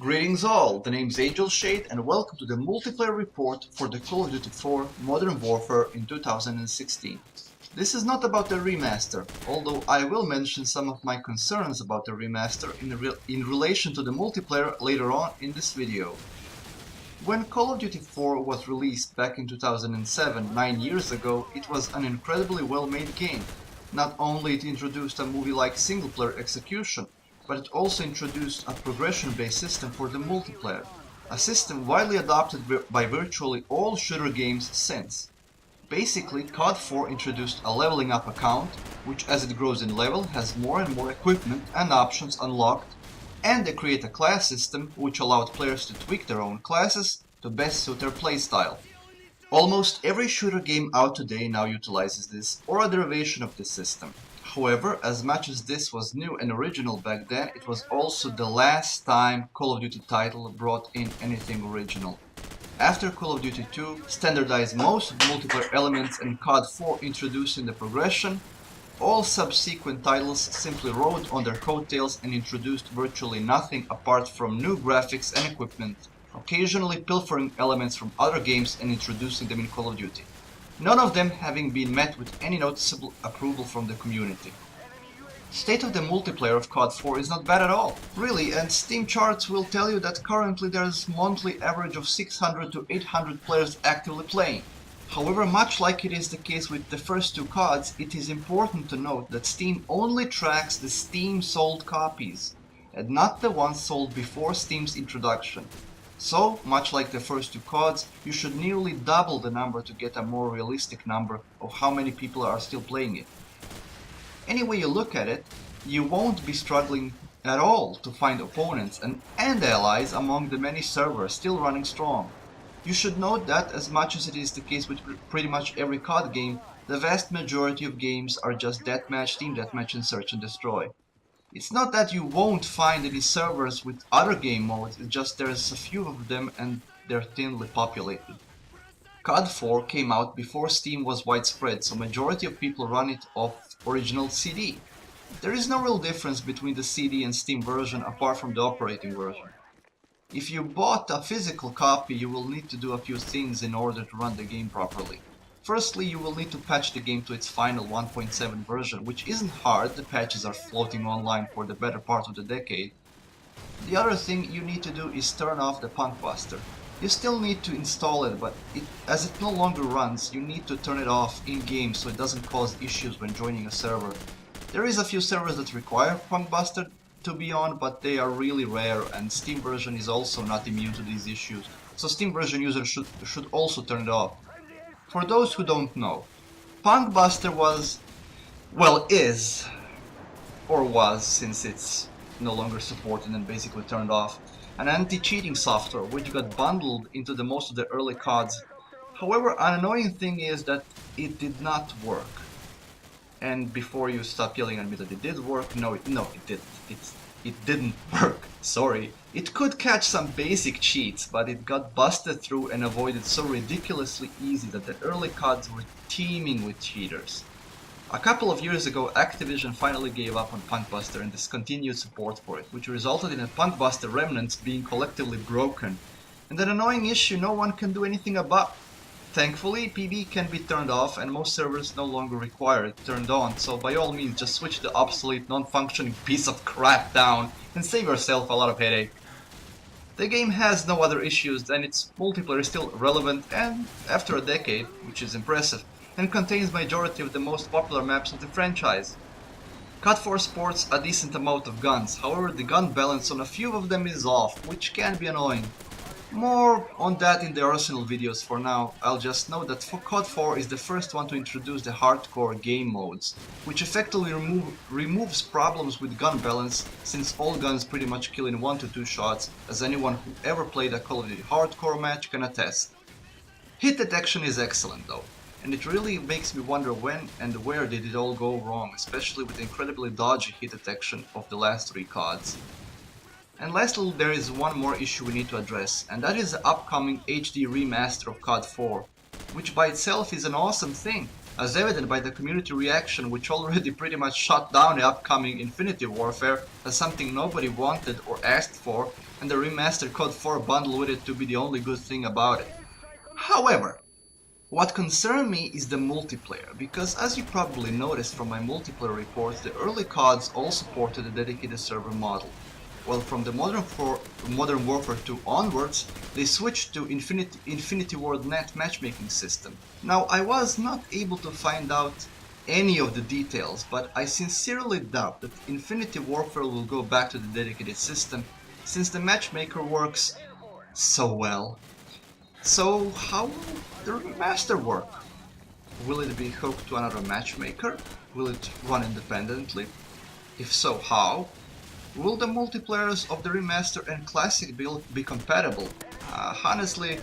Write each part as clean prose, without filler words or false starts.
Greetings all, the name's Angel Shade and welcome to the multiplayer report for the Call of Duty 4 Modern Warfare in 2016. This is not about the remaster, although I will mention some of my concerns about the remaster in relation to the multiplayer later on in this video. When Call of Duty 4 was released back in 2007, 9 years ago, it was an incredibly well-made game. Not only it introduced a movie-like single-player execution, but it also introduced a progression-based system for the multiplayer, a system widely adopted by virtually all shooter games since. Basically, COD 4 introduced a leveling up account, which as it grows in level has more and more equipment and options unlocked, and they create a class system which allowed players to tweak their own classes to best suit their playstyle. Almost every shooter game out today now utilizes this or a derivation of this system. However, as much as this was new and original back then, it was also the last time Call of Duty title brought in anything original. After Call of Duty 2 standardized most multiplayer elements and COD 4 introducing the progression, all subsequent titles simply rode on their coattails and introduced virtually nothing apart from new graphics and equipment, occasionally pilfering elements from other games and introducing them in Call of Duty. None of them having been met with any noticeable approval from the community. State of the multiplayer of COD 4 is not bad at all, really, and Steam charts will tell you that currently there's monthly average of 600 to 800 players actively playing. However, much like it is the case with the first two CODs, it is important to note that Steam only tracks the Steam sold copies, and not the ones sold before Steam's introduction. So, much like the first two CODs, you should nearly double the number to get a more realistic number of how many people are still playing it. Any way you look at it, you won't be struggling at all to find opponents and allies among the many servers still running strong. You should note that, as much as it is the case with pretty much every COD game, the vast majority of games are just deathmatch, team deathmatch and search and destroy. It's not that you won't find any servers with other game modes, it's just there's a few of them and they're thinly populated. COD 4 came out before Steam was widespread, so majority of people run it off original CD. There is no real difference between the CD and Steam version apart from the operating version. If you bought a physical copy, you will need to do a few things in order to run the game properly. Firstly, you will need to patch the game to its final 1.7 version, which isn't hard, the patches are floating online for the better part of the decade. The other thing you need to do is turn off the Punk Buster. You still need to install it, but as it no longer runs, you need to turn it off in-game so it doesn't cause issues when joining a server. There is a few servers that require Punk Buster to be on, but they are really rare, and Steam version is also not immune to these issues, so Steam version users should also turn it off. For those who don't know, Punk Buster is, or was since it's no longer supported and basically turned off, an anti-cheating software which got bundled into the most of the early CODs. However, an annoying thing is that it did not work. And before you stop yelling at me that it did work, no, it didn't. It didn't work, sorry. It could catch some basic cheats, but it got busted through and avoided so ridiculously easy that the early CODs were teeming with cheaters. A couple of years ago, Activision finally gave up on Punkbuster and discontinued support for it, which resulted in a Punkbuster remnants being collectively broken, and an annoying issue no one can do anything about. Thankfully, PB can be turned off and most servers no longer require it turned on, so by all means just switch the obsolete, non-functioning piece of crap down and save yourself a lot of headache. The game has no other issues and its multiplayer is still relevant and after a decade, which is impressive, and contains majority of the most popular maps of the franchise. COD 4 sports a decent amount of guns, however the gun balance on a few of them is off, which can be annoying. More on that in the Arsenal videos for now. I'll just note that COD 4 is the first one to introduce the hardcore game modes, which effectively removes problems with gun balance, since all guns pretty much kill in 1 to 2 shots, as anyone who ever played a Call of Duty hardcore match can attest. Hit detection is excellent though, and it really makes me wonder when and where did it all go wrong, especially with the incredibly dodgy hit detection of the last 3 CODs. And lastly, there is one more issue we need to address, and that is the upcoming HD remaster of COD 4, which by itself is an awesome thing, as evident by the community reaction which already pretty much shut down the upcoming Infinity Warfare as something nobody wanted or asked for, and the remastered COD 4 bundle with it to be the only good thing about it. However, what concerned me is the multiplayer, because as you probably noticed from my multiplayer reports, the early CODs all supported a dedicated server model. Well, from the Modern Warfare 2 onwards, they switched to Infinity Ward Net matchmaking system. Now, I was not able to find out any of the details, but I sincerely doubt that Infinity Warfare will go back to the dedicated system, since the matchmaker works so well. So how will the remaster work? Will it be hooked to another matchmaker? Will it run independently? If so, how? Will the multiplayers of the remaster and classic build be compatible? Honestly,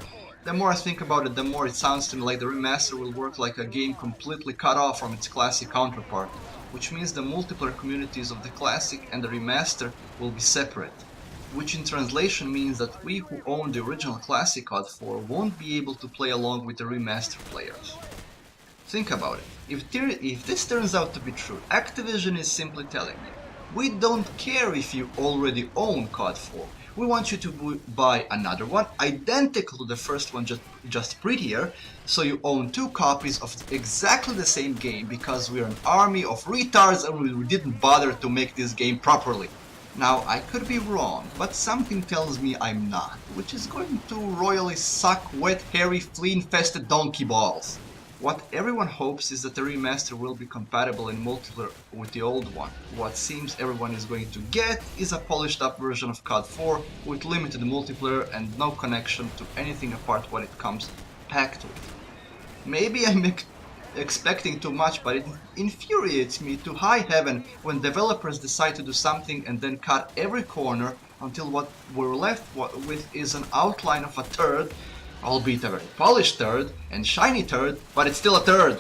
the more I think about it, the more it sounds to me like the remaster will work like a game completely cut off from its classic counterpart, which means the multiplayer communities of the classic and the remaster will be separate, which in translation means that we who own the original classic COD 4 won't be able to play along with the remaster players. Think about it. If this turns out to be true, Activision is simply telling me, we don't care if you already own COD 4. We want you to buy another one, identical to the first one, just prettier, so you own 2 copies of exactly the same game because we're an army of retards and we didn't bother to make this game properly. Now, I could be wrong, but something tells me I'm not, which is going to royally suck wet, hairy, flea-infested donkey balls. What everyone hopes is that the remaster will be compatible in multiplayer with the old one. What seems everyone is going to get is a polished up version of COD 4 with limited multiplayer and no connection to anything apart what it comes packed with. Maybe I'm expecting too much, but it infuriates me to high heaven when developers decide to do something and then cut every corner until what we're left with is an outline of a turd, albeit a very polished turd and shiny turd, but it's still a turd.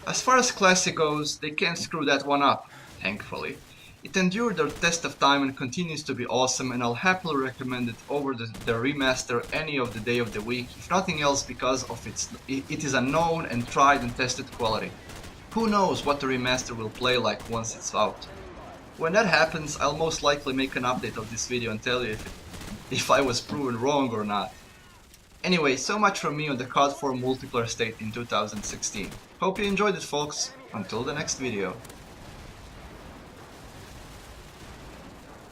As far as classic goes, they can't screw that one up, thankfully. It endured their test of time and continues to be awesome, and I'll happily recommend it over the remaster any of the day of the week, if nothing else because of it is a known and tried and tested quality. Who knows what the remaster will play like once it's out. When that happens, I'll most likely make an update of this video and tell you if I was proven wrong or not. Anyway, so much from me on the COD 4 multiplayer state in 2016. Hope you enjoyed it, folks. Until the next video.